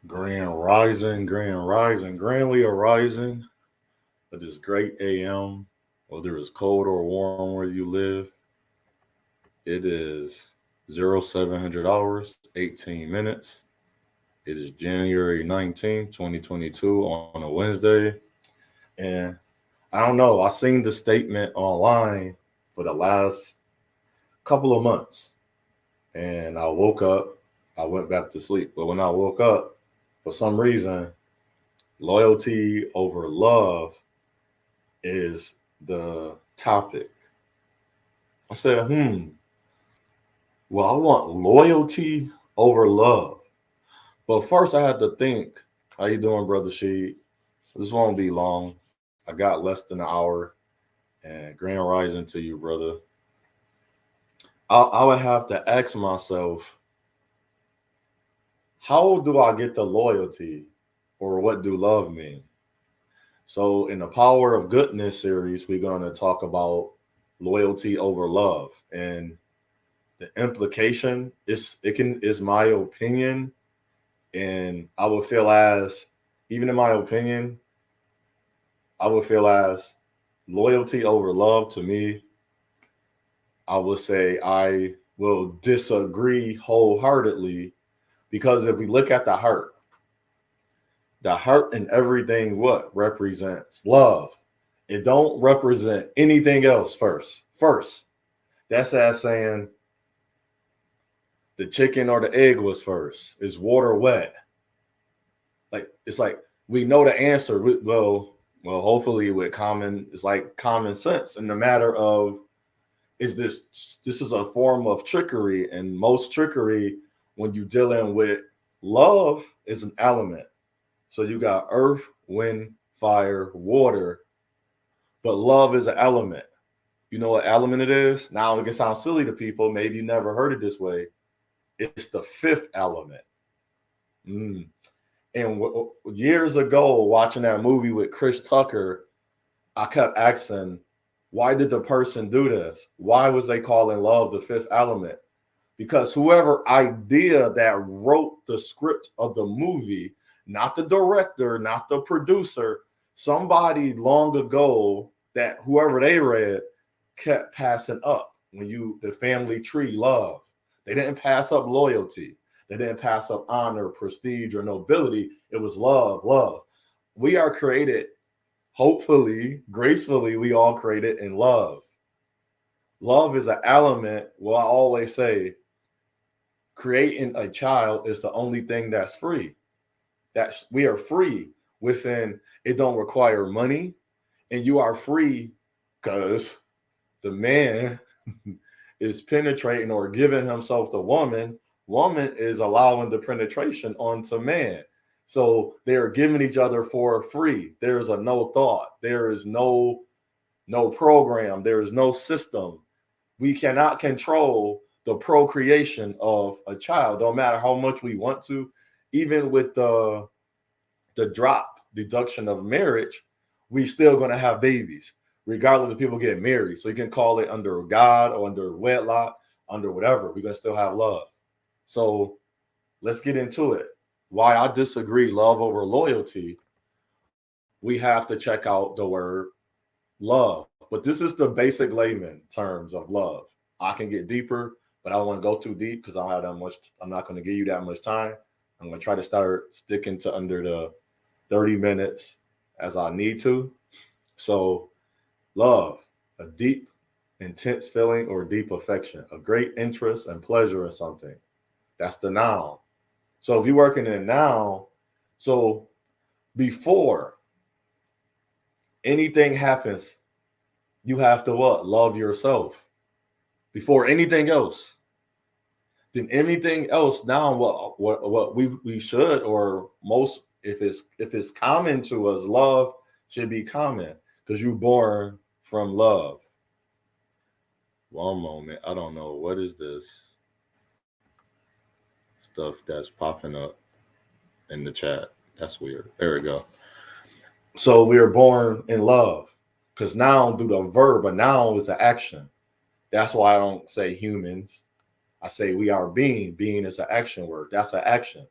grandly arising of this great AM, whether it's cold or warm where you live. It is 0700 hours, 18 minutes. It is January 19th, 2022 on a Wednesday. And I don't know, I seen the statement online for the last couple of months. And I woke up, I went back to sleep. But when I woke up, for some reason, loyalty over love is the topic. I said, well, I want loyalty over love. But first I had to think, how you doing, Brother Sheed? This won't be long. I got less than an hour. And grand rising to you, brother. I would have to ask myself, how do I get the loyalty, or what do love mean? So, in the Power of Goodness series, we're going to talk about loyalty over love, and the implication is my opinion, and I would feel as, even in my opinion, I would feel as loyalty over love to me. I would say I will disagree wholeheartedly, because if we look at the heart and everything what represents love. It don't represent anything else first. That's as saying the chicken or the egg was first. Is water wet? Like, it's like we know the answer. Well, hopefully with it's like common sense in the matter of, this is a form of trickery, and most trickery when you're dealing with love is an element. So you got earth, wind, fire, water, but love is an element. You know what element it is? Now it can sound silly to people. Maybe you never heard it this way. It's the fifth element. And years ago, watching that movie with Chris Tucker, I kept asking, why did the person do this? Why was they calling love the fifth element? Because whoever idea that wrote the script of the movie, not the director, not the producer, somebody long ago that whoever they read kept passing up the family tree love. They didn't pass up loyalty. They didn't pass up honor, prestige, or nobility. It was love, love. We are created, hopefully, gracefully, we all created in love. Love is an element. Well, I always say, creating a child is the only thing that's free. We are free within. It don't require money, and you are free because the man is penetrating or giving himself to woman. Woman is allowing the penetration onto man. So they are giving each other for free. There's a no thought. There is no program. There is no system. We cannot control the procreation of a child, no matter how much we want to. Even with the drop deduction of marriage, we still going to have babies, regardless of people getting married. So you can call it under God or under wedlock, under whatever. We're going to still have love. So let's get into it. Why I disagree love over loyalty, we have to check out the word love. But this is the basic layman terms of love. I can get deeper, but I don't want to go too deep because I don't have that much. I'm not going to give you that much time. I'm going to try to start sticking to under the 30 minutes as I need to. So love, a deep, intense feeling or deep affection, a great interest and pleasure in something. That's the noun. So if you're working in now, so before anything happens, you have to what? Love yourself. Before anything else. Then anything else now, what we should, or most, if it's common to us, love should be common because you're born from love. One moment, I don't know what is this stuff that's popping up in the chat. That's weird. There we go. So we are born in love because now do the verb, but now is an action. That's why I don't say humans. I say we are being. Being is an action word. That's an action.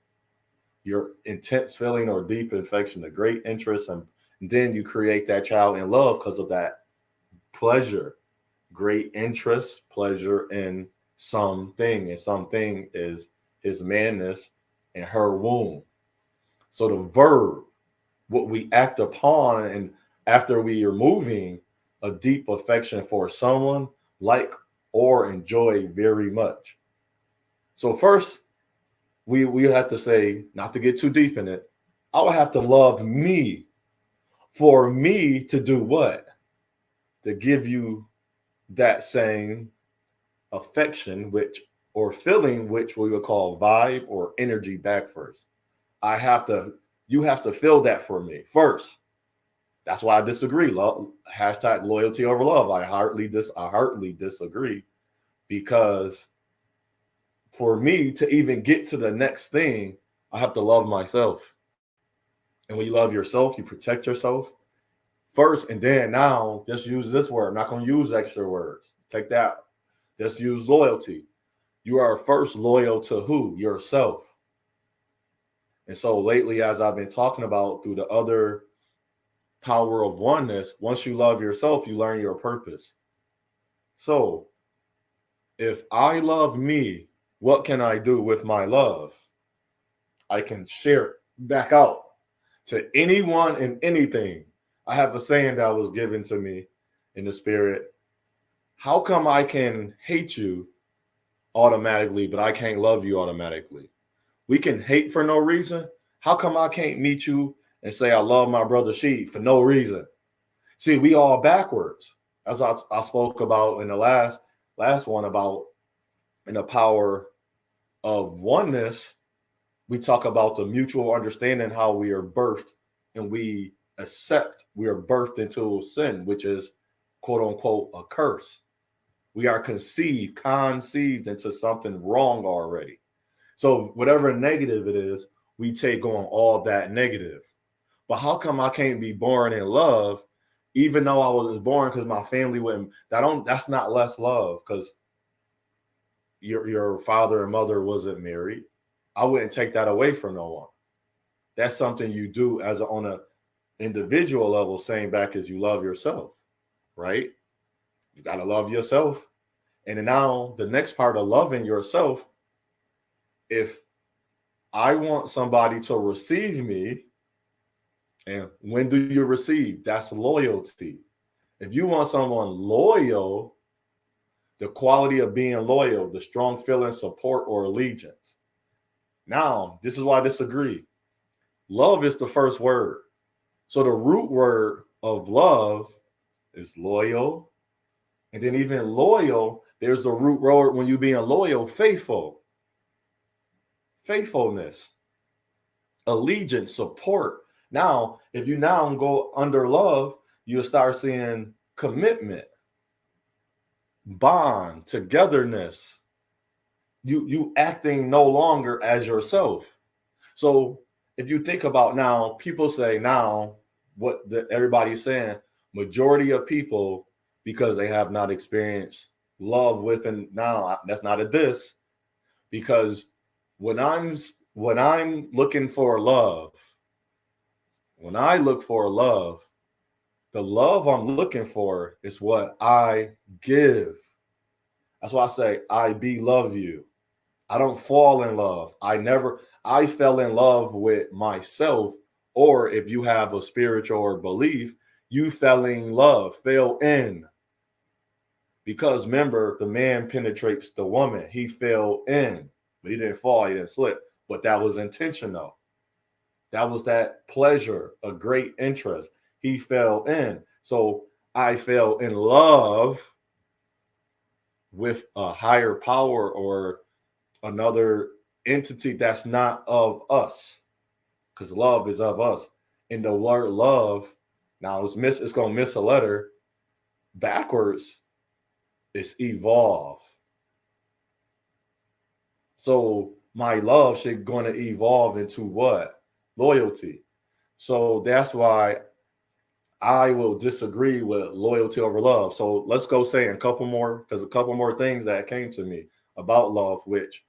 your intense feeling or deep affection, a great interest, and then you create that child in love because of that pleasure, great interest, pleasure in something, and something is his manness and her womb. So the verb, what we act upon, and after we are moving a deep affection for someone, like or enjoy very much. So first, we have to say, not to get too deep in it, I would have to love me for me to do what? To give you that same affection, which or feeling, which we would call vibe or energy back first. I have to, you have to feel that for me first. That's why I disagree. Hashtag loyalty over love. I heartily disagree, because for me to even get to the next thing, I have to love myself. And when you love yourself, you protect yourself first, and then now just use this word. I'm not going to use extra words. Take that. Just use loyalty. You are first loyal to who? Yourself. And so lately, as I've been talking about through the other power of oneness, once you love yourself, you learn your purpose. So if I love me, what can I do with my love? I can share it back out to anyone and anything. I have a saying that was given to me in the spirit. How come I can hate you automatically, but I can't love you automatically? We can hate for no reason. How come I can't meet you and say I love my brother Sheed for no reason? See, we all backwards. As I spoke about in the last one about in the power of oneness, we talk about the mutual understanding, how we are birthed and we accept we are birthed into sin, which is quote unquote a curse. We are conceived into something wrong already. So whatever negative it is, we take on all that negative. But how come I can't be born in love, even though I was born because my family wouldn't? That's not less love, because your father and mother wasn't married. I wouldn't take that away from no one. That's something you do as on a individual level, saying back as you love yourself, right? You got to love yourself. And now the next part of loving yourself, if I want somebody to receive me, and when do you receive? That's loyalty. If you want someone loyal, the quality of being loyal, the strong feeling, support, or allegiance. Now, this is why I disagree. Love is the first word. So the root word of love is loyal. And then even loyal, there's a root word when you being loyal, faithful. Faithfulness, allegiance, support. Now, if you now go under love, you'll start seeing commitment, bond, togetherness. You acting no longer as yourself. So if you think about now, people say now what everybody's saying, majority of people, because they have not experienced love with, and now that's not a diss, because when I'm looking for love, when I look for love, the love I'm looking for is what I give. That's why I say I love you. I don't fall in love. I fell in love with myself. Or if you have a spiritual or belief, you fell in. Because remember, the man penetrates the woman. He fell in, but he didn't fall, he didn't slip. But that was intentional. That was that pleasure, a great interest. He fell in. So I fell in love with a higher power or another entity that's not of us, because love is of us. And the word love, now it's going to miss a letter. Backwards, it's evolve. So my love should going to evolve into what? Loyalty. So that's why I will disagree with loyalty over love. So let's go say a couple more things that came to me about love, which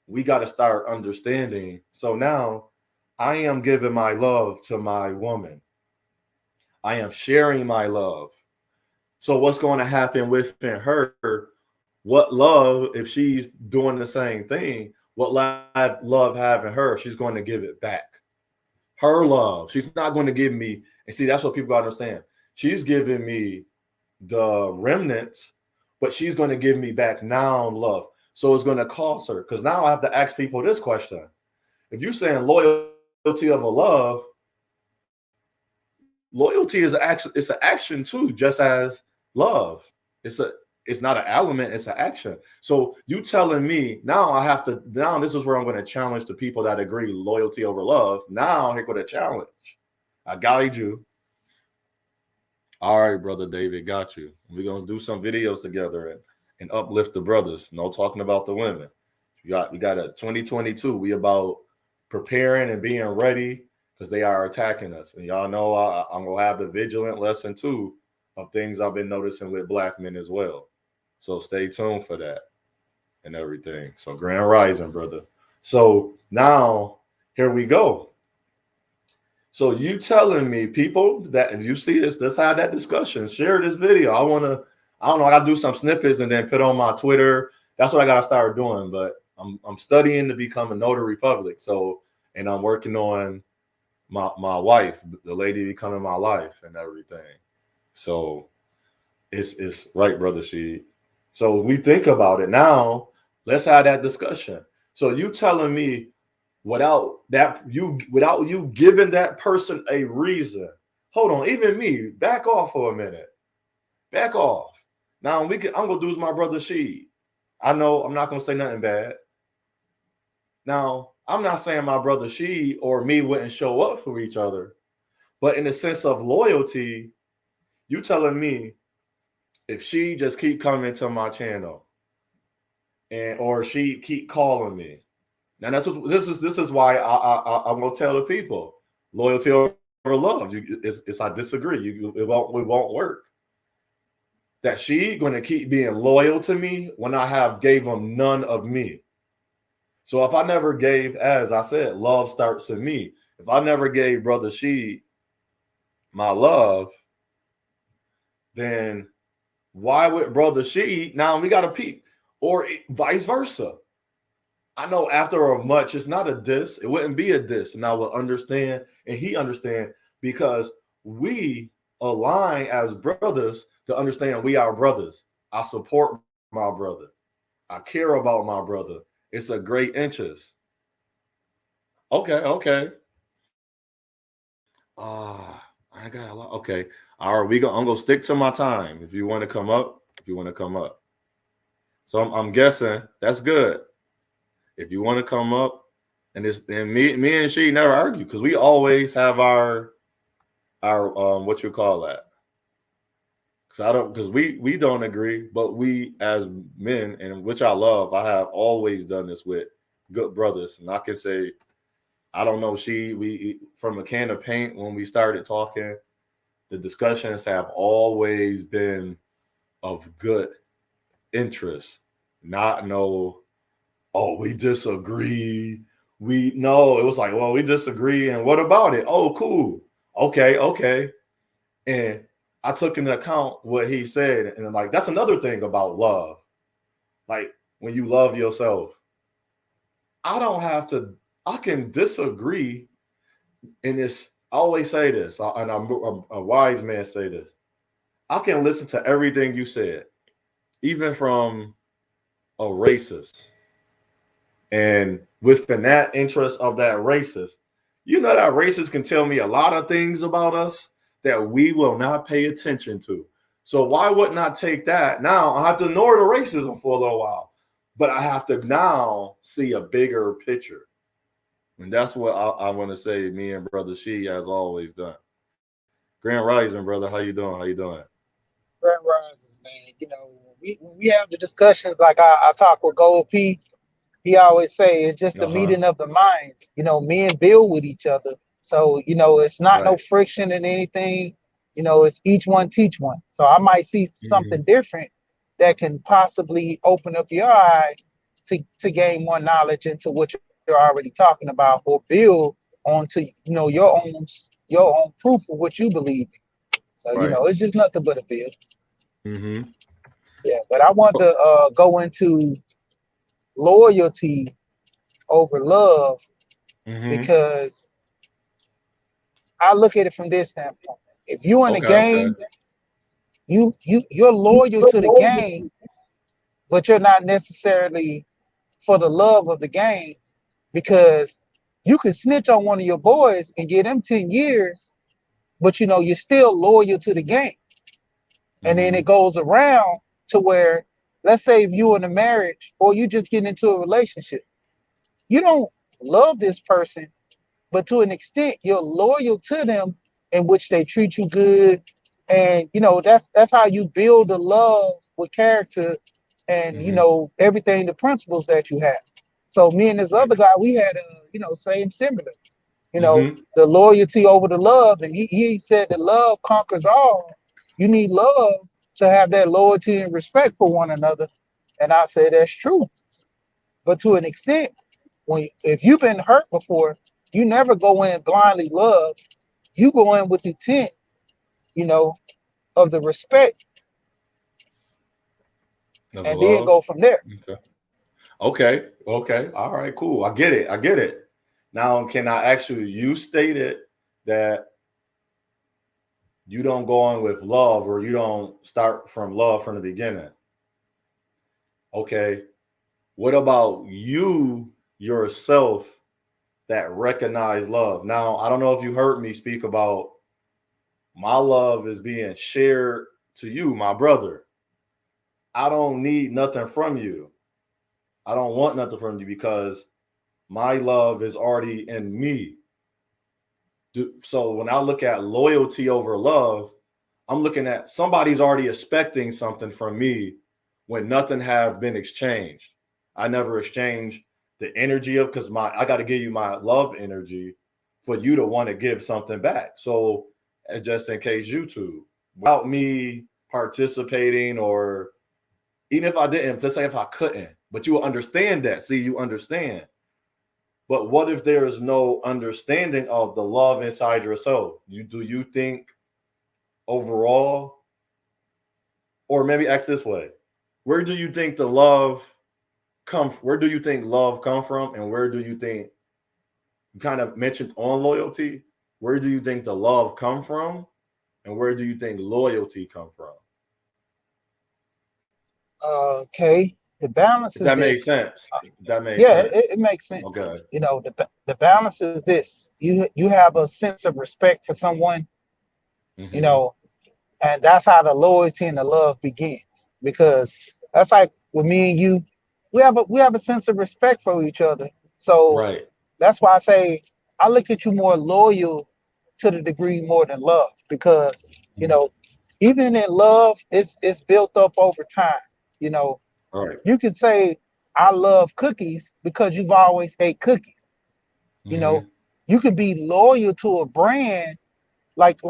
we got to start understanding. So now I am giving my love to my woman. I am sharing my love. So what's going to happen within her? What love, if she's doing the same thing, what love having her, she's going to give it back. Her love. She's not going to give me, and see, that's what people gotta understand. She's giving me the remnants, but she's going to give me back now love. So it's going to cost her. Because now I have to ask people this question. If you're saying loyalty of a love, loyalty is it's an action too, just as love. It's not an element, it's an action. So you telling me now I have to, now this is where I'm going to challenge the people that agree loyalty over love. Now here go the challenge. I guide you. All right, brother David, got you. We're going to do some videos together and uplift the brothers. No talking about the women. We got a 2022. We about preparing and being ready because they are attacking us. And y'all know I'm going to have the vigilant lesson too of things I've been noticing with black men as well. So stay tuned for that and everything. So grand rising, brother. So now here we go. So you telling me, people, that if you see this, let's have that discussion. Share this video. I don't know, I gotta do some snippets and then put on my Twitter. That's what I gotta start doing. But I'm studying to become a notary public. So, and I'm working on my wife, the lady becoming my life and everything. So it's right, brother Sheed. So we think about it now. Let's have that discussion. So you telling me without you giving that person a reason. Hold on, even me, back off for a minute. Back off. Now I'm gonna do as my brother Sheed. I know I'm not gonna say nothing bad. Now, I'm not saying my brother Sheed or me wouldn't show up for each other, but in the sense of loyalty, you telling me if she just keep coming to my channel or she keep calling me. Now that's what this is why I'm gonna tell the people loyalty over love. It's I disagree. It won't work. That she gonna keep being loyal to me when I have gave them none of me. So if I never gave, as I said, love starts in me. If I never gave brother Sheed my love, then why would brother Sheed now we got to peep, or vice versa? I know after a much, it's not a diss. It wouldn't be a diss. And I will understand, and he understand, because we align as brothers to understand we are brothers. I support my brother. I care about my brother. It's a great interest. Okay. I got a lot. Okay. All right, I'm gonna stick to my time. If you want to come up, So I'm guessing that's good. If you want to come up, and me and she never argue because we always have our what you call that? Because we don't agree, but we as men, and which I love, I have always done this with good brothers, and I can say, I don't know, we from a can of paint when we started talking, the discussions have always been of good interest, not we disagree. It was like, well, we disagree, and what about it? Oh, cool. Okay. And I took into account what he said, and like that's another thing about love. Like when you love yourself, I can disagree, and I always say this, and a wise man say this. I can listen to everything you said, even from a racist. And within that interest of that racist, that racist can tell me a lot of things about us that we will not pay attention to. So why wouldn't I take that? Now I have to ignore the racism for a little while, but I have to now see a bigger picture. And that's what I want to say me and brother She has always done. Grand Rising, brother. How you doing? Grand Rising, man. When we have the discussions, like I talk with Gold P, he always say it's just the meeting of the minds. Men build with each other. So, it's not no friction in anything. It's each one teach one. So I might see something different that can possibly open up your eye to gain more knowledge into what you're already talking about, or build onto your own proof of what you believe in. So Right. it's just nothing but a bill. Mm-hmm. Yeah, but I want to go into loyalty over love Mm-hmm. because I look at it from this standpoint. If you in a Okay. Okay. game, you're loyal to the game, but you're not necessarily for the love of the game, because you can snitch on one of your boys and get them 10 years, but you're still loyal to the game. And then Mm-hmm. it goes around to where, let's say if you in a marriage or you just get into a relationship, you don't love this person, but to an extent you're loyal to them, in which they treat you good. And that's how you build a love with character and Mm-hmm. everything, the principles that you have. So me and this Right. other guy, we had same similar, Mm-hmm. the loyalty over the love. And he said that love conquers all. You need love to have that loyalty and respect for one another. And I said that's true, but to an extent, if you've been hurt before, you never go in blindly love. You go in with the intent, you know, of the respect, Of and then love. go from there. Okay. Okay. Okay. All right. Cool. I get it. I get it. Now, can I actually? You stated that you don't go in with love, or you don't start from love from the beginning. Okay. What about you yourself that recognize love? Now, I don't know if you heard me speak about my love is being shared to you, my brother. I don't need nothing from you. I don't want nothing from you because my love is already in me. So when I look at loyalty over love, I'm looking at somebody's already expecting something from me when nothing have been exchanged. I never exchanged the energy of, because I got to give you my love energy for you to want to give something back. So just in case you two, without me participating, or even if I didn't, let's say if I couldn't, but you will understand that. See, you understand. But what if there is no understanding of the love inside yourself? Do you think overall, or maybe ask this way, where do you think the love where do you think love come from, and where do you think, you kind of mentioned on loyalty, where do you think the love come from, and where do you think loyalty come from? Okay, the balance If is that makes this. sense. If that makes Yeah, it, sense. it makes sense. Okay. The balance is this. You have a sense of respect for someone, you Mm-hmm. know, and that's how the loyalty and the love begins. Because that's like with me and you, we have a sense of respect for each other. So Right. that's why I say I look at you more loyal to the degree more than love, because you Mhm. know even in love, it's built up over time. You know, Right. you can say I love cookies because you've always ate cookies. You know, Mm-hmm. you could be loyal to a brand like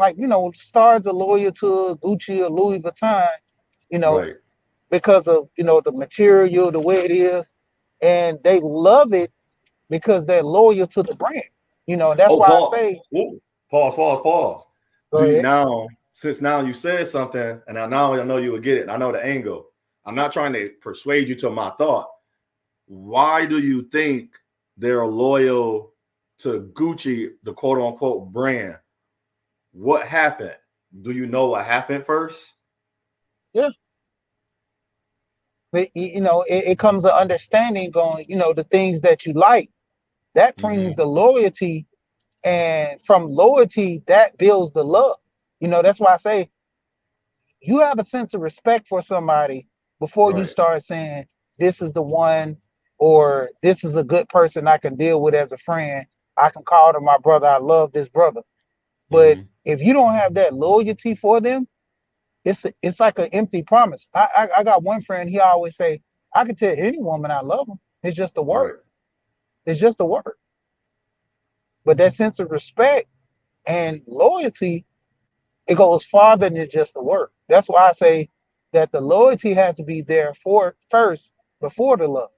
stars are loyal to Gucci or Louis Vuitton, you know, Right. because of the material, the way it is, and they love it because they're loyal to the brand. That's Oh, why I Paul. say, Ooh. Pause. Pause. Pause. go ahead. Now, since now you said something, and now I know you would get it. I know the angle. I'm not trying to persuade you to my thought. Why do you think they're loyal to Gucci, the quote unquote brand? What happened? Do you know what happened first? Yeah, but it comes to understanding on the things that you like. That brings Mm-hmm. the loyalty, and from loyalty that builds the love. That's why I say you have a sense of respect for somebody before you Right. start saying this is the one, or this is a good person I can deal with as a friend. I can call to my brother. I love this brother. But Mm-hmm. if you don't have that loyalty for them, it's like an empty promise. I got one friend. He always say, I can tell any woman I love them. It's just a word. Right. It's just a word. But that sense of respect and loyalty, it goes farther than just the word. That's why I say that the loyalty has to be there for first before the love.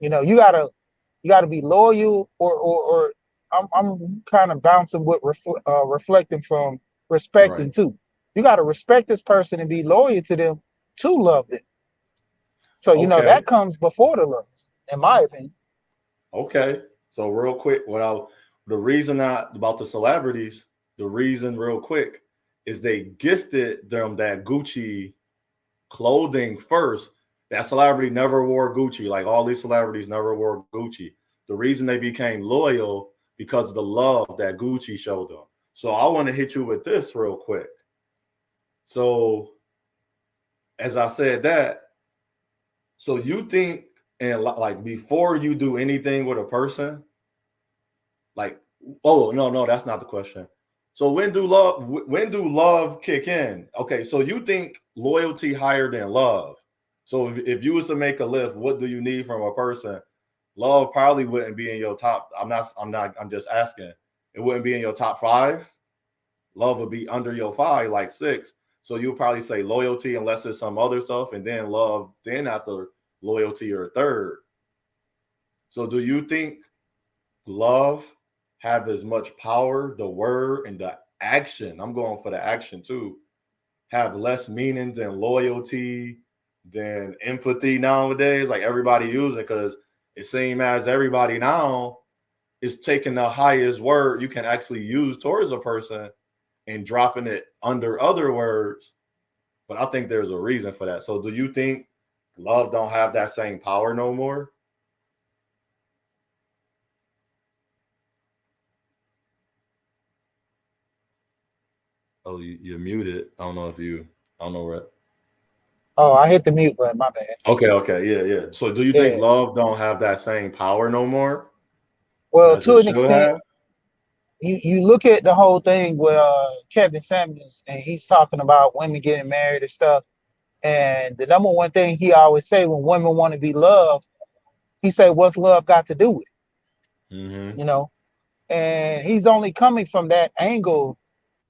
You gotta be loyal, or I'm kind of bouncing with reflecting from respecting Right. too. You got to respect this person and be loyal to them to love them. So Okay. that comes before the love, in my opinion. Okay. So real quick, the reason about the celebrities, the reason real quick is they gifted them that Gucci clothing first. That celebrity never wore Gucci. Like all these celebrities never wore Gucci. The reason they became loyal because of the love that Gucci showed them. So I want to hit you with this real quick. So as I said that, so you think, and like before you do anything with a person, like, oh no, that's not the question. So when do love kick in? Okay, so you think loyalty higher than love. So if you was to make a list, what do you need from a person? Love probably wouldn't be in your top. I'm just asking. It wouldn't be in your top 5. Love would be under your 5, like 6. So you'll probably say loyalty unless it's some other stuff, and then love, then after loyalty or third. So do you think love have as much power, the word and the action? I'm going for the action too. Have less meaning than loyalty, than empathy nowadays? Like everybody using it because it seems as everybody now is taking the highest word you can actually use towards a person and dropping it under other words. But I think there's a reason for that. So do you think love don't have that same power no more? Oh, you're muted. I don't know where. Oh, I hit the mute button. My bad. Okay, yeah. So do you think Yeah. love don't have that same power no more Well, as it to an should extent, have? you look at the whole thing with Kevin Samuels, and he's talking about women getting married and stuff. And the number one thing he always say when women want to be loved, he say, "What's love got to do with it?" Mm-hmm. And he's only coming from that angle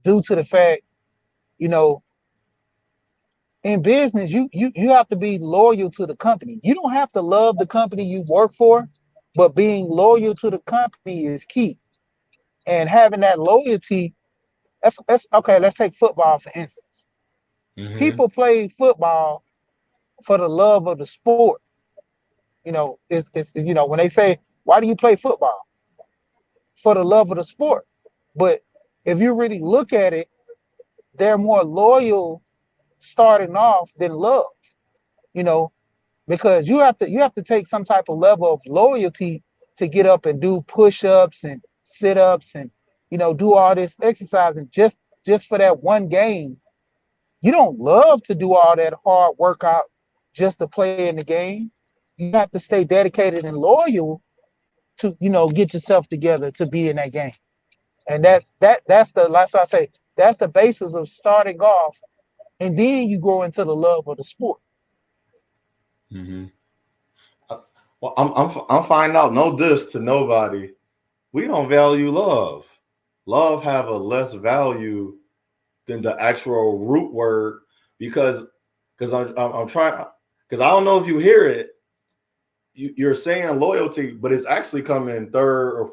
due to the fact, you know, in business, you have to be loyal to the company. You don't have to love the company you work for, but being loyal to the company is key. And having that loyalty, that's okay. Let's take football for instance. Mm-hmm. People play football for the love of the sport. It's when they say, "Why do you play football?" For the love of the sport. But if you really look at it, they're more loyal starting off than love. You know, because you have to take some type of level of loyalty to get up and do push-ups and sit-ups and do all this exercising just for that one game. You don't love to do all that hard workout just to play in the game. You have to stay dedicated and loyal to get yourself together to be in that game. And that's why I say that's the basis of starting off, and then you go into the love of the sport. Mm-hmm. Well, I'm finding out. No diss to nobody. We don't value love. Love have a less value than the actual root word because I'm trying, because I don't know if you hear it. You're saying loyalty, but it's actually coming third,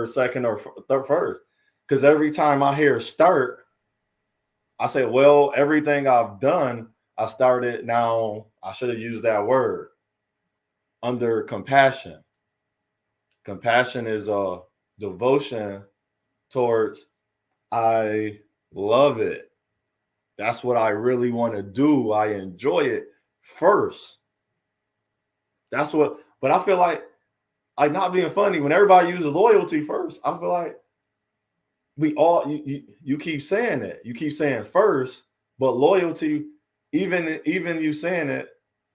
second, or third first. Because every time I hear start, I say, well, everything I've done, I started. Now I should have used that word under compassion. Compassion is a devotion towards, I love it. That's what I really want to do. I enjoy it first. That's what, but I feel like not being funny, when everybody uses loyalty first, I feel like we all, you keep saying it. You keep saying first, but loyalty, even you saying it,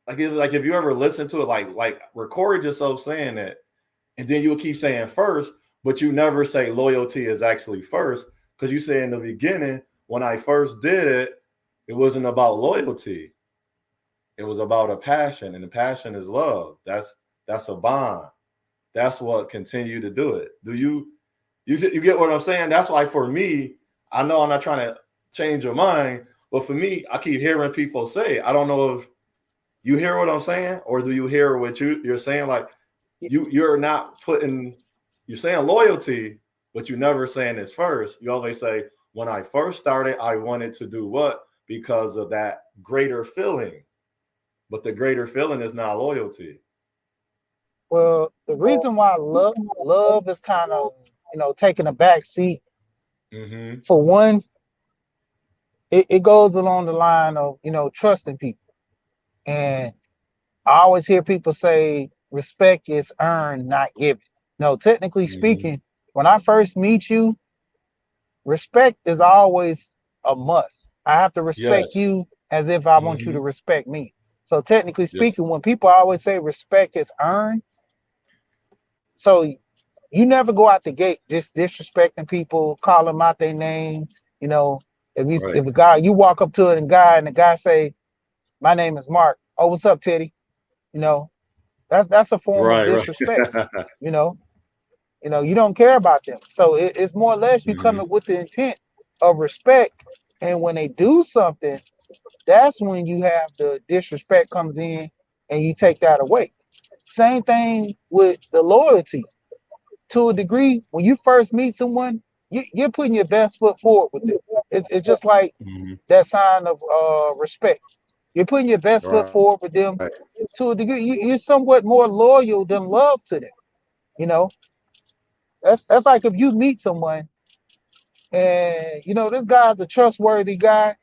like if you ever listen to it, like record yourself saying it, and then you'll keep saying first, but you never say loyalty is actually first, because you say in the beginning, when I first did it, it wasn't about loyalty. It was about a passion, and the passion is love. That's a bond. That's what continue to do it. Do you get what I'm saying? That's why for me, I know I'm not trying to change your mind, but for me, I keep hearing people say, I don't know if you hear what I'm saying, or do you hear what you're saying? Like you're not putting, you're saying loyalty, but you never saying this first. You always say, when I first started, I wanted to do what? Because of that greater feeling. But the greater feeling is not loyalty. Well, the reason why love is kind of, taking a back seat, for one, it goes along the line of, trusting people. And I always hear people say respect is earned, not given. No, technically speaking, when I first meet you, respect is always a must. I have to respect Yes. you as if I want you to respect me. So technically speaking, when people always say respect is earned, so you never go out the gate just disrespecting people, call them out their name. If a guy, you walk up to it and the guy say, "My name is Mark." "Oh, what's up, Teddy?" That's a form of disrespect. You don't care about them. So it's more or less you coming with the intent of respect. And when they do something, that's when you have the disrespect comes in and you take that away. Same thing with the loyalty. To a degree, when you first meet someone, you're putting your best foot forward with them. It's just like that sign of respect. You're putting your best foot forward with them. To a degree, you're somewhat more loyal than love to them. That's like if you meet someone and this guy's a trustworthy guy,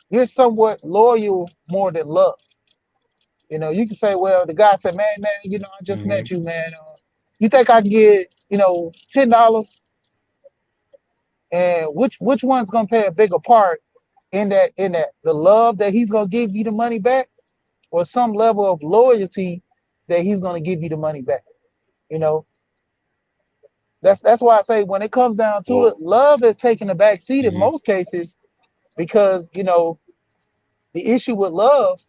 you're somewhat loyal more than love. You can say, well, the guy said, man, I just met you, man. You think I can get, $10? And which one's gonna play a bigger part in that the love that he's gonna give you the money back, or some level of loyalty that he's gonna give you the money back? That's why I say when it comes down to it, love is taking the back seat in most cases, because the issue with love,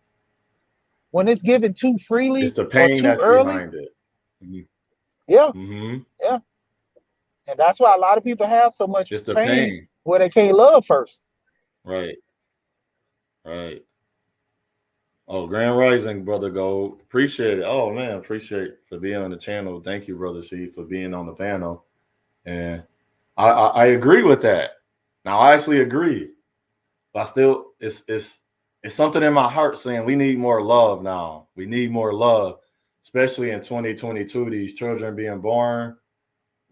when it's given too freely it's the or pain too that's early, behind it. yeah, and that's why a lot of people have so much It's the pain pain. where they can't love first. Right. Oh, Grand Rising, Brother Gold. Appreciate it. Oh man, appreciate for being on the channel. Thank you, Brother C, for being on the panel. And I agree with that. Now I actually agree, but I still it's something in my heart saying we need more love now. We need more love, especially in 2022. These children being born,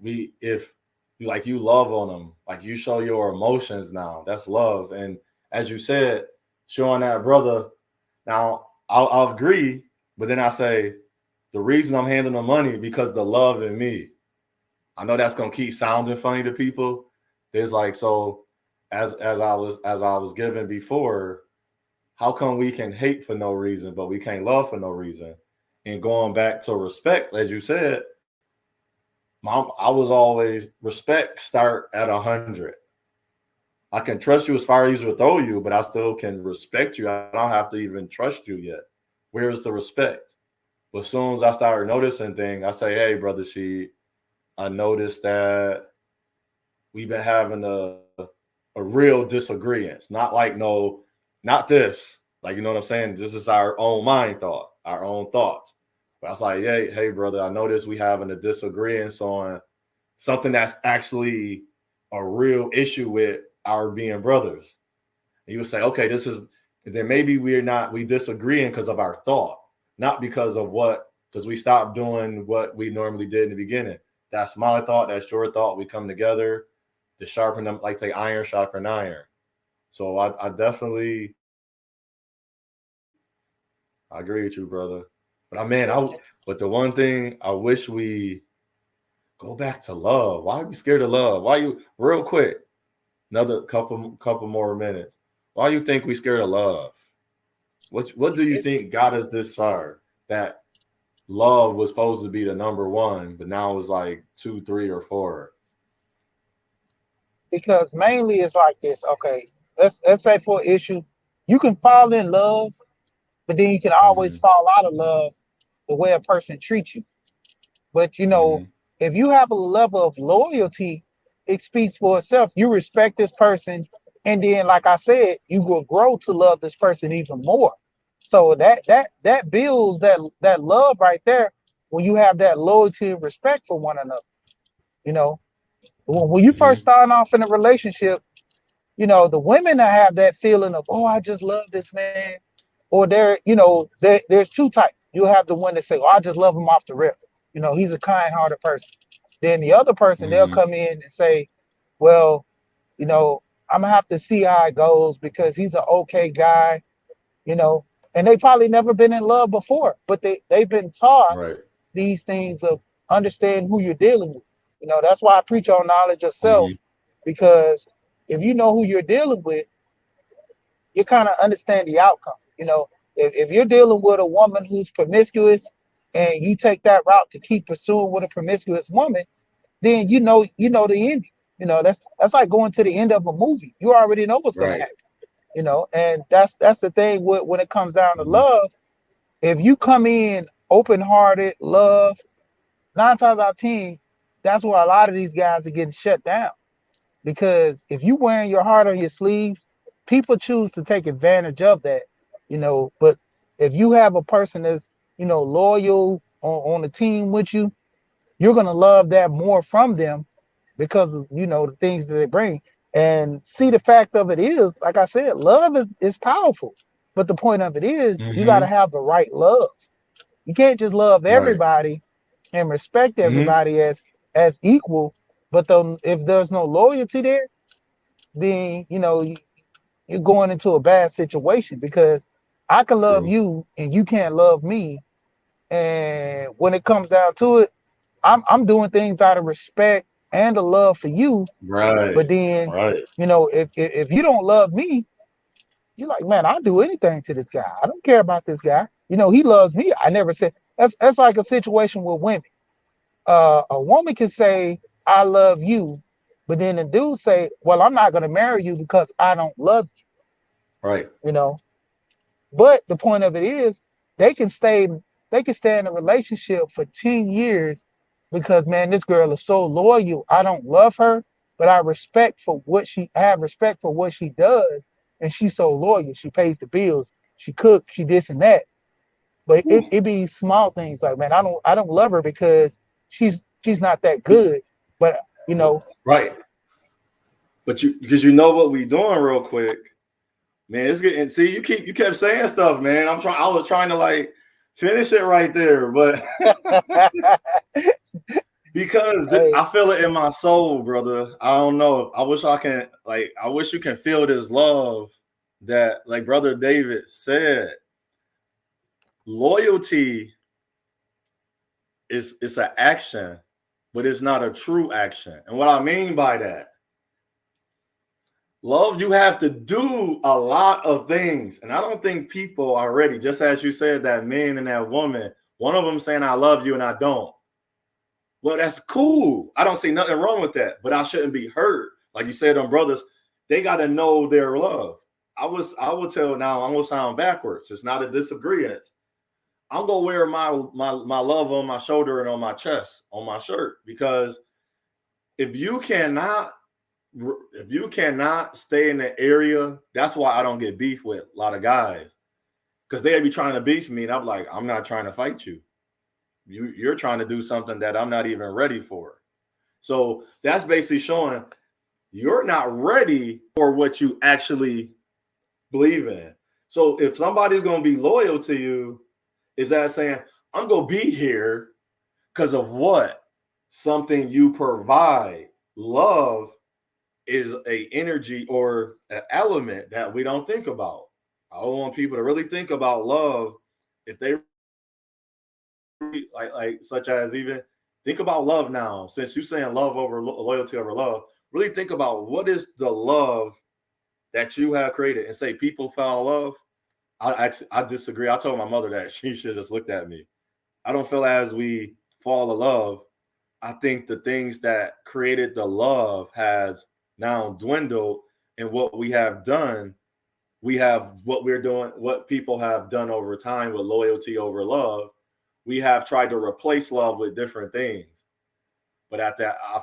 if you love on them, like you show your emotions now. That's love. And as you said, showing that brother. Now I'll agree, but then I say the reason I'm handing the money because the love in me. I know that's gonna keep sounding funny to people. There's like, so as I was given before, how come we can hate for no reason, but we can't love for no reason? And going back to respect, as you said, Mom, I was always respect start at 100. I can trust you as far as you throw you, but I still can respect you. I don't have to even trust you yet. Where's the respect? But as soon as I start noticing things, I say, hey, Brother Sheed, I noticed that we've been having a real disagreement. Not like, no, not this. Like, you know what I'm saying? This is our own mind thought, our own thoughts. But I was like, hey, brother, I noticed we having a disagreement on something that's actually a real issue with our being brothers. And you would say, okay, then maybe we disagreeing because of our thought, not because we stopped doing what we normally did in the beginning. That's my thought. That's your thought. We come together to sharpen them, like say iron sharpen iron. So I definitely, I agree with you, brother. But the one thing I wish we go back to love. Why are we scared of love? Real quick, another couple more minutes. Why you think we scared of love? What do you think got us this far? That love was supposed to be the number one, but now it's like 2, 3, or 4. Because mainly it's like this. Okay, let's say for issue, you can fall in love, but then you can always fall out of love the way a person treats you. But if you have a level of loyalty, it speaks for itself. You respect this person, and then, like I said, you will grow to love this person even more. So that builds that love right there when you have that loyalty and respect for one another. When you first start off in a relationship, you know, the women that have that feeling of, oh, I just love this man, or there's two types. You have the one that say, oh, I just love him off the rip. You know, he's a kind-hearted person. Then the other person, they'll come in and say, well, you know, I'm gonna have to see how it goes because he's an okay guy, you know, and they probably never been in love before, but they've been taught Right. these things of understanding who you're dealing with. You know, that's why I preach on knowledge of self, because if you know who you're dealing with, you kind of understand the outcome. You know, if you're dealing with a woman who's promiscuous and you take that route to keep pursuing with a promiscuous woman, then you know the ending. You know, that's like going to the end of a movie. You already know what's gonna Right. happen. You know, and that's the thing when it comes down to love. If you come in open-hearted, love, 9 times out of 10, that's where a lot of these guys are getting shut down. Because if you wearing your heart on your sleeves, people choose to take advantage of that, you know. But if you have a person that's, you know, loyal on the team with you, you're gonna love that more from them because of, you know, the things that they bring. And see, the fact of it is, like I said, love is powerful. But the point of it is you gotta have the right love. You can't just love Right. everybody and respect everybody as equal, but then if there's no loyalty there, then you know you're going into a bad situation because I can love True. you and you can't love me. And when it comes down to it, I'm doing things out of respect and a love for you. Right. But then, Right. you know, if you don't love me, you're like, man, I'll do anything to this guy. I don't care about this guy. You know, he loves me. I never said that's like a situation with women. A woman can say, I love you, but then the dude say, well, I'm not gonna marry you because I don't love Right. you, you know. But the point of it is they can stay in a relationship for 10 years because man, this girl is so loyal. I don't love her, but I have respect for what she does, and she's so loyal. She pays the bills, she cooks, she this and that. But it be small things like, man, I don't love her because she's not that good. But you know, Right. But because you know what we doing real quick, man. It's getting. See, you kept saying stuff, man. I was trying to like finish it right there, but because hey, I feel it in my soul, brother. I don't know. I wish you can feel this love that, like Brother David said, loyalty is it's an action, but it's not a true action. And what I mean by that, love, you have to do a lot of things. And I don't think people are ready, just as you said, that man and that woman, one of them saying, I love you and I don't. Well, that's cool. I don't see nothing wrong with that, but I shouldn't be hurt. Like you said, on brothers, they got to know their love. I will tell now, I'm going to sound backwards. It's not a disagreement. I'm going to wear my love on my shoulder and on my chest, on my shirt, because if you cannot stay in the area, that's why I don't get beef with a lot of guys, because they be trying to beef me, and I'm like, I'm not trying to fight you. You're trying to do something that I'm not even ready for. So that's basically showing you're not ready for what you actually believe in. So if somebody's going to be loyal to you, is that saying, I'm going to be here because of what? Something you provide. Love is a energy or an element that we don't think about. I want people to really think about love. If they like such as even think about love now, since you're saying love over loyalty over love, really think about what is the love that you have created, and say people fall in love. I disagree. I told my mother that she should just looked at me. I don't feel as we fall in love. I think the things that created the love has now dwindled, and what we have done, we have what we're doing, what people have done over time with loyalty over love. We have tried to replace love with different things. But I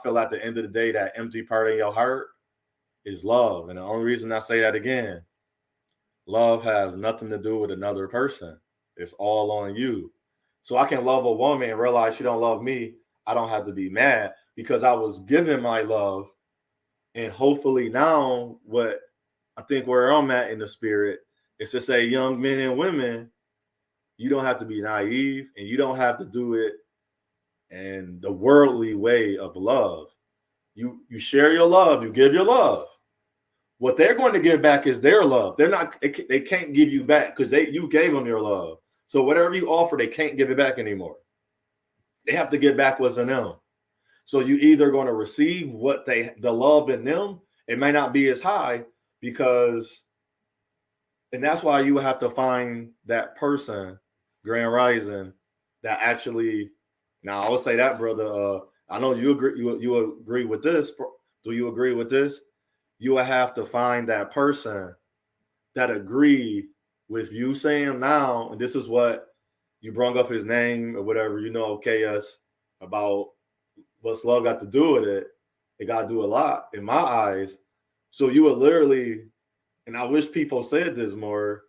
feel at the end of the day, that empty part in your heart is love. And the only reason I say that again, love has nothing to do with another person. It's all on you. So I can love a woman and realize she don't love me. I don't have to be mad because I was given my love. And hopefully now what I think where I'm at in the spirit is to say, young men and women, you don't have to be naive and you don't have to do it in the worldly way of love. You share your love, you give your love. What they're going to give back is their love. They can't give you back because you gave them your love. So whatever you offer, they can't give it back anymore. They have to give back what's in them. So you either going to receive the love in them. It may not be as high because, and that's why you have to find that person, Grand Rising, that actually. Now I would say that, brother. I know you agree. You agree with this. Do you agree with this? You will have to find that person that agree with you saying now, and this is what you brought up his name or whatever, KS, about what's love got to do with it. It got to do a lot in my eyes. So you would literally, and I wish people said this more,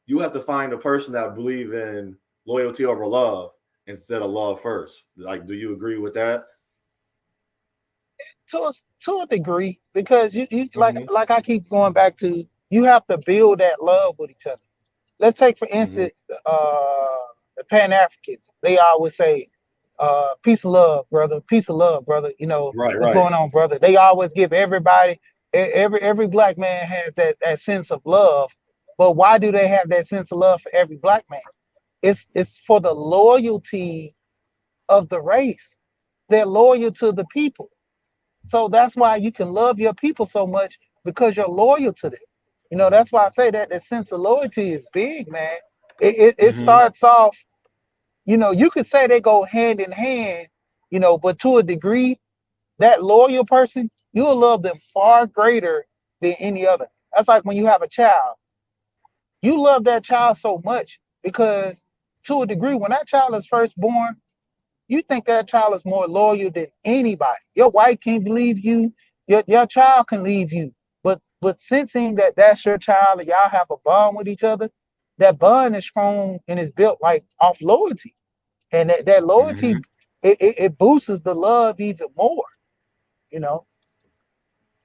you have to find a person that believe in loyalty over love instead of love first. Like, do you agree with that? To a degree, because you like I keep going back to, you have to build that love with each other. Let's take for instance the Pan-Africans. They always say, peace of love, brother, peace of love, brother. What's going on, brother? They always give everybody, every black man has that sense of love. But why do they have that sense of love for every black man? It's for the loyalty of the race. They're loyal to the people. So that's why you can love your people so much, because you're loyal to them. That's why I say that sense of loyalty is big, man. It starts off, you could say they go hand in hand, but to a degree, that loyal person, you'll love them far greater than any other. That's like when you have a child. You love that child so much because, to a degree, when that child is first born, you think that child is more loyal than anybody. Your wife can't leave you. Your child can leave you. But sensing that that's your child and y'all have a bond with each other, that bond is strong and is built like off loyalty. And that loyalty, it boosts the love even more,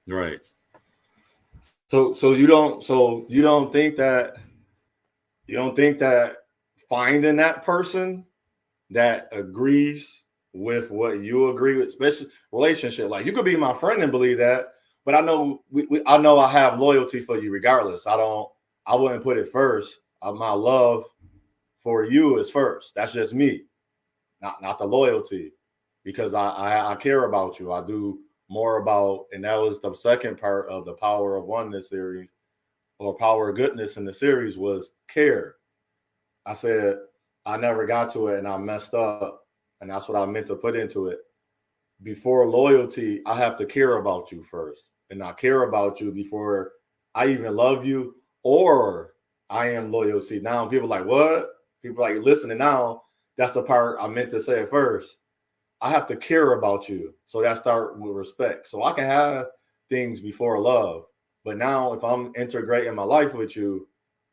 Right. So you don't think that finding that person that agrees with what you agree with, especially relationship. Like, you could be my friend and believe that, but I know I have loyalty for you regardless. I wouldn't put it first. My love for you is first. That's just me, not the loyalty, because I care about you. I do more about, and that was the second part of the Power of Oneness series, or Power of Goodness in the series, was care. I said I never got to it and I messed up, and that's what I meant to put into it. Before loyalty, I have to care about you first, and I care about you before I even love you or I am loyal. See, now people are like, what? People are like, listening now, that's the part I meant to say at first. I have to care about you. So that start with respect. So I can have things before love. But now if I'm integrating my life with you,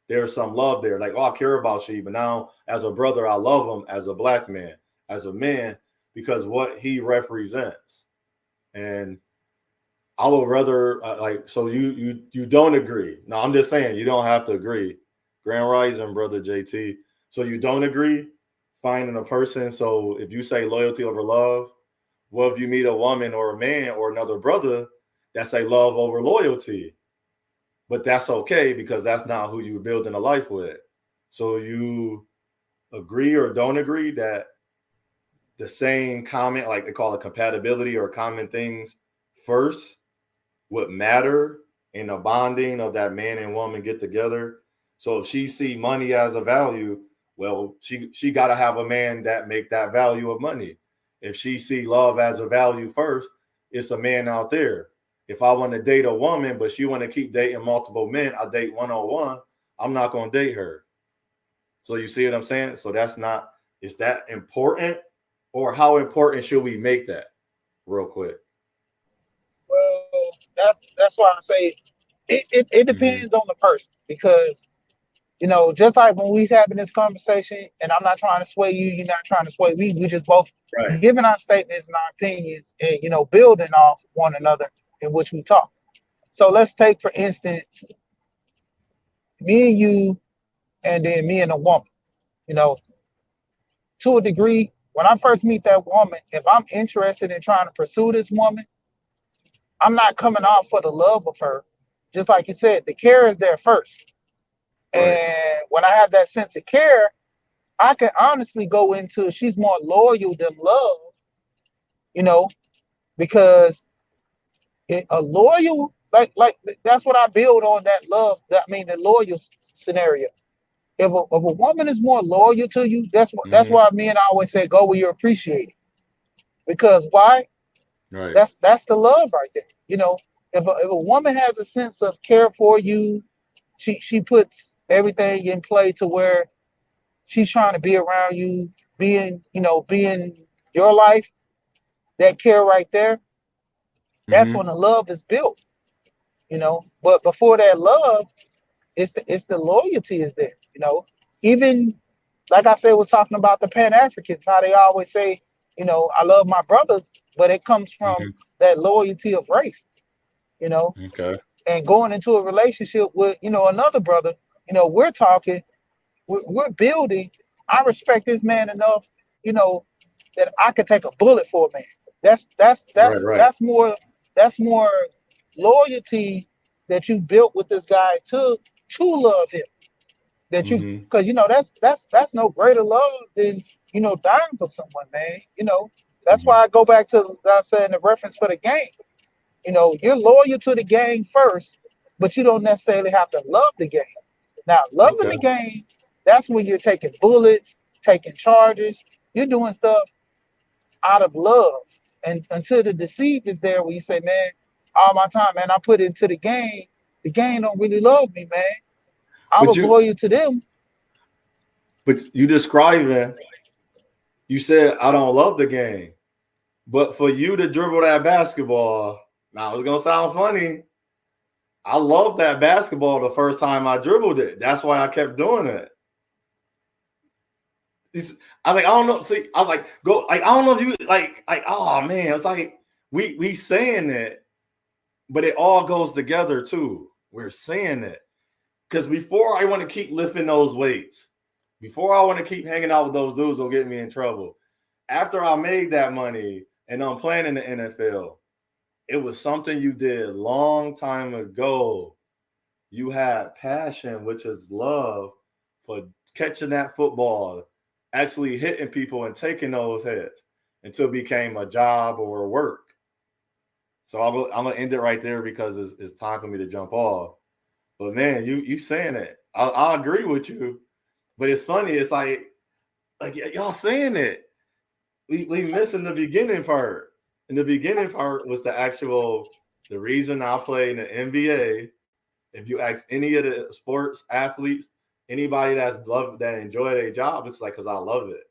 there's some love there. Like, I care about you. But now as a brother, I love him as a black man, as a man, because what he represents. And I would rather so you don't agree. No, I'm just saying you don't have to agree. Grand Rising, brother JT. So you don't agree finding a person. So if you say loyalty over love, well, if you meet a woman or a man or another brother that say love over loyalty, but that's okay because that's not who you're building a life with. So you agree or don't agree that the same comment, like they call it compatibility or common things first, would matter in the bonding of that man and woman get together. So if she see money as a value, well, she got to have a man that make that value of money. If she see love as a value first, it's a man out there. If I want to date a woman, but she want to keep dating multiple men, I date one-on-one, I'm not going to date her. So you see what I'm saying? So is that important? Or how important should we make that real quick? Well, that's why I say it depends on the person, because You know, just like when we having this conversation, and I'm not trying to sway you, you're not trying to sway me. We just both Right. giving our statements and our opinions, and you know, building off one another in which we talk. So let's take, for instance, me and you, and then me and a woman. You know, to a degree, when I first meet that woman, if I'm interested in trying to pursue this woman, I'm not coming off for the love of her. Just like you said, the care is there first. Right. And when I have that sense of care, I can honestly go into she's more loyal than love, you know, because a loyal, like that's what I build on, that love. That, I mean, the loyal scenario. If a woman is more loyal to you, that's why me and I always say go where you're appreciated. Because why? Right. That's the love right there. You know, if a woman has a sense of care for you, she puts everything in play to where she's trying to be around you, being your life, that care right there, that's when the love is built, you know. But before that love, it's the loyalty is there, you know. Even like I said, was talking about the Pan Africans, how they always say, you know, I love my brothers, but it comes from that loyalty of race, you know. Okay. And going into a relationship with, you know, another brother, you know, we're talking, we're building. I respect this man enough, you know, that I could take a bullet for a man. That's that's Right. that's Right. that's more that's more loyalty that you built with this guy to love him. That you, because you know that's no greater love than, you know, dying for someone, man. You know, that's why I go back to I said the reference for the game. You know, you're loyal to the game first, but you don't necessarily have to love the game. Now, loving Okay. the game, that's when you're taking bullets, taking charges. You're doing stuff out of love. And until the deceit is there, where you say, man, all my time, man, I put into the game. The game don't really love me, man. I But was loyal to them. you describing, you said I don't love the game. But for you to dribble that basketball, now it's gonna sound funny. I loved that basketball the first time I dribbled it. That's why I kept doing it. I was like, I don't know. See, I was like, go, like, I don't know if you like, oh man, it's like we saying it, but it all goes together too. We're saying it. Because before I want to keep lifting those weights, before I want to keep hanging out with those dudes who'll get me in trouble, after I made that money and I'm playing in the NFL, it was something you did long time ago. You had passion, which is love for catching that football, actually hitting people and taking those hits until it became a job or work. So I'm going to end it right there because it's time for me to jump off. But man, you saying it. I agree with you. But it's funny. It's like y'all saying it. We missing the beginning part. And the beginning part was the reason I play in the NBA. If you ask any of the sports athletes, anybody that enjoy their job, it's like, because I love it.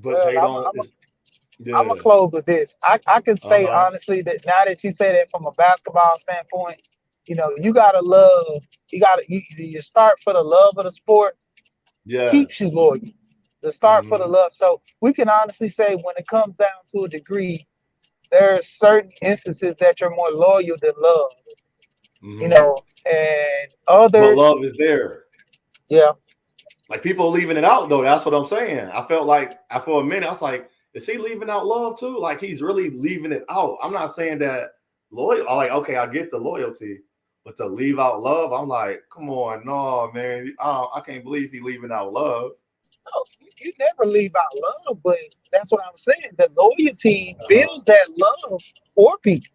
But Well, they don't. I'm gonna close with this. I can say Uh-huh. honestly that now that you say that from a basketball standpoint, you know, you gotta love. You start for the love of the sport, keeps Yes. you loyal. The start for the love. So we can honestly say when it comes down to a degree, there are certain instances that you're more loyal than love. You know, and But others, love is there. yeah. Like people leaving it out though. That's what I'm saying. I felt like for a minute, I was like, is he leaving out love too? Like he's really leaving it out. I'm not saying that loyal. I'm like, okay, I get the loyalty, but to leave out love, I'm like, come on, no, man. I can't believe he leaving out love. No, you never leave out love, but that's what I'm saying. The loyalty builds that love for people.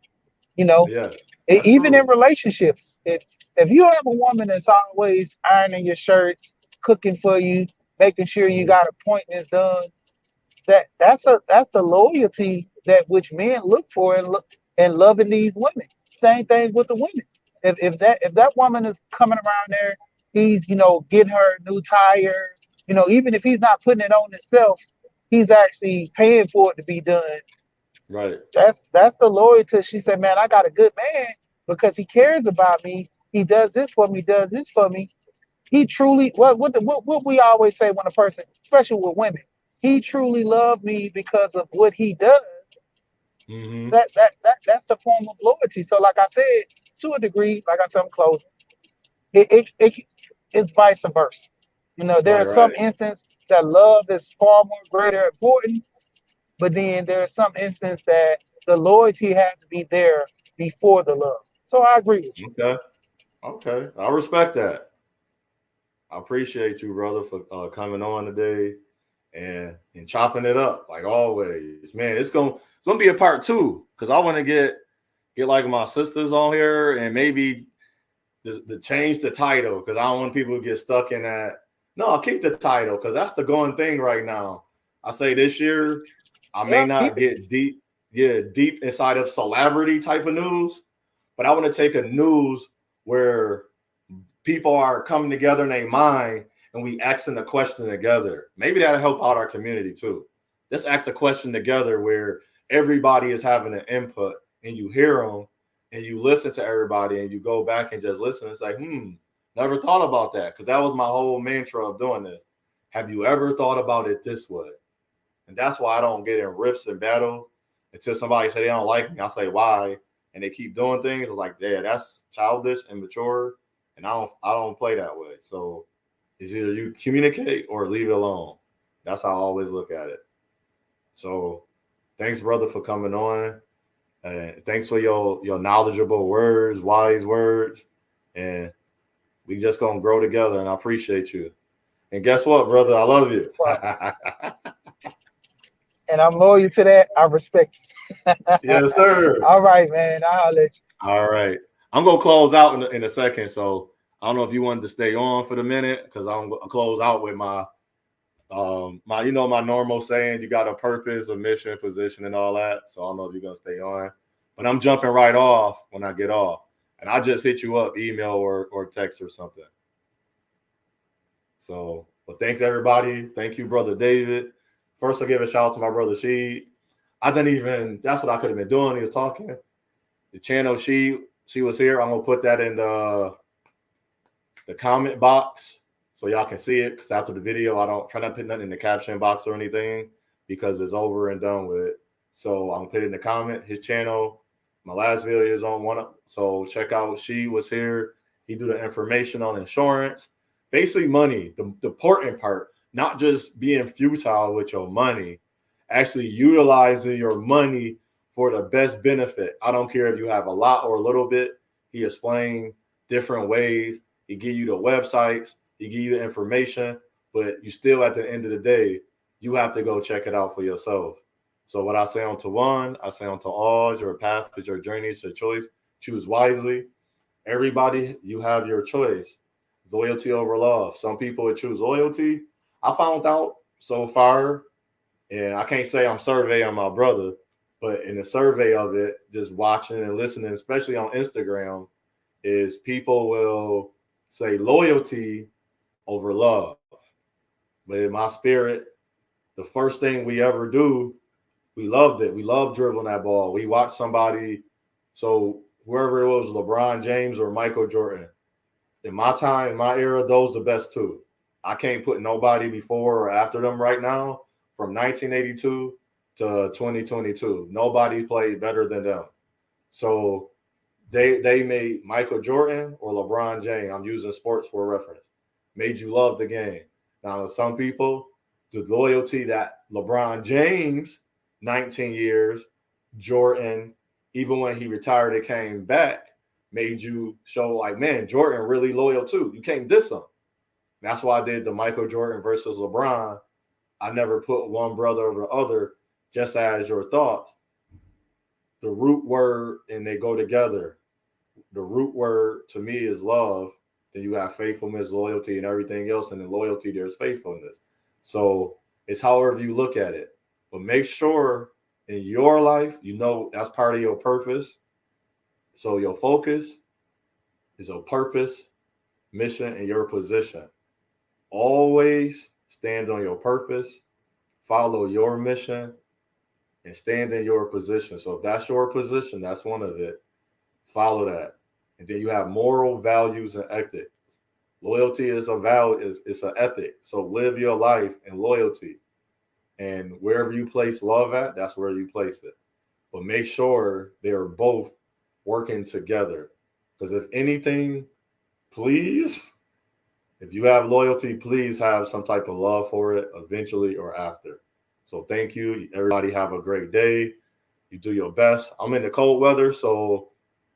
You know, Yes, that's even in true. relationships, if you have a woman that's always ironing your shirts, cooking for you, making sure you got appointments done, that's the loyalty that which men look for and loving these women. Same thing with the women. If that woman is coming around there, he's, you know, getting her a new tire, you know, even if he's not putting it on himself, he's actually paying for it to be done. Right. That's the loyalty. She said, man, I got a good man because he cares about me. He does this for me, does this for me. he truly what we always say when a person, especially with women, he truly loved me because of what he does. Mm-hmm. That's the form of loyalty. So, like I said, to a degree, like I said, I'm closing. It's vice versa. You know, there are some Right. instances that love is far more greater important, but then there's some instance that the loyalty has to be there before the love. So I agree with you. Okay. Okay. I respect that. I appreciate you, brother, for coming on today and chopping it up like always. Man, it's gonna be a part two because I want to get like my sisters on here and maybe the change the title because I don't want people to get stuck in that. No, I'll keep the title because that's the going thing right now. I say this year I may Yeah, keep not it. get deep inside of celebrity type of news, but I want to take a news where people are coming together in their mind and we asking the question together. Maybe that'll help out our community too. Let's ask a question together where everybody is having an input and you hear them and you listen to everybody and you go back and just listen and say, never thought about that. Because that was my whole mantra of doing this. Have you ever thought about it this way? And that's why I don't get in riffs and battles until somebody say they don't like me. I say why, and they keep doing things. It's like, yeah, that's childish and mature, and I don't play that way. So it's either you communicate or leave it alone. That's how I always look at it. So thanks, brother, for coming on. Thanks for your knowledgeable words, wise words, and we just gonna grow together. And I appreciate you. And guess what, brother? I love you. Well, and I'm loyal to that. I respect it. Yes, sir. All right, man. I'll let you. All right. I'm gonna close out in a second. So I don't know if you wanted to stay on for the minute because I'm gonna close out with my normal saying, you got a purpose, a mission, position, and all that. So I don't know if you're gonna stay on. But I'm jumping right off when I get off. And I just hit you up, email or text or something. So but thanks everybody. Thank you, brother David. First I'll give a shout out to my brother Sheed. That's what I could have been doing. He was talking. The channel she was here. I'm gonna put that in the comment box so y'all can see it. Because after the video, I don't try not to put nothing in the caption box or anything because it's over and done with. So I'm gonna put it in the comment. His channel, my last video is on one. So check out. She was here. He do the information on insurance, basically money. The important part, not just being futile with your money, actually utilizing your money for the best benefit. I don't care if you have a lot or a little bit. He explained different ways. He give you the websites. He give you the information. But you still, at the end of the day, you have to go check it out for yourself. So what I say unto one, I say unto all, your path is your journey, it's your choice. Choose wisely. Everybody, you have your choice. Loyalty over love. Some people would choose loyalty. I found out so far, and I can't say I'm surveying my brother, but in the survey of it, just watching and listening, especially on Instagram, is people will say loyalty over love. But in my spirit, the first thing we ever do, we loved it. We loved dribbling that ball. We watched somebody, so whoever it was, LeBron James or Michael Jordan. In my time, in my era, those the best two. I can't put nobody before or after them right now from 1982 to 2022. Nobody played better than them. So they made Michael Jordan or LeBron James, I'm using sports for reference, made you love the game. Now, some people, the loyalty that LeBron James, 19 years, Jordan, even when he retired, it came back, made you show like, man, Jordan really loyal too. You can't diss him. That's why I did the Michael Jordan versus LeBron. I never put one brother over the other, just as your thoughts. The root word, and they go together. The root word to me is love. Then you have faithfulness, loyalty, and everything else. And in loyalty, there's faithfulness. So it's however you look at it. But make sure in your life, you know that's part of your purpose. So your focus is your purpose, mission, and your position. Always stand on your purpose, follow your mission, and stand in your position. So if that's your position, that's one of it. Follow that. And then you have moral values and ethics. Loyalty is a value, it's an ethic. So live your life in loyalty. And wherever you place love at, that's where you place it. But make sure they are both working together. Because if anything, please, if you have loyalty, please have some type of love for it eventually or after. So thank you. Everybody have a great day. You do your best. I'm in the cold weather, so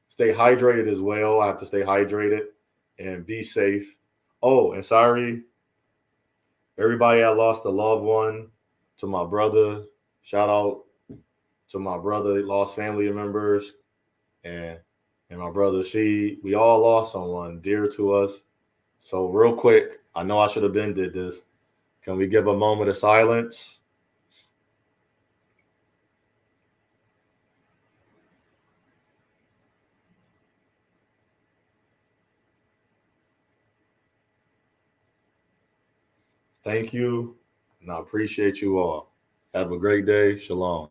stay hydrated as well. I have to stay hydrated and be safe. Oh, and sorry, everybody that lost a loved one, to my brother. Shout out to my brother, lost family members, and my brother. We all lost someone dear to us. So real quick, I know I should have been did this. Can we give a moment of silence? Thank you, and I appreciate you all. Have a great day. Shalom.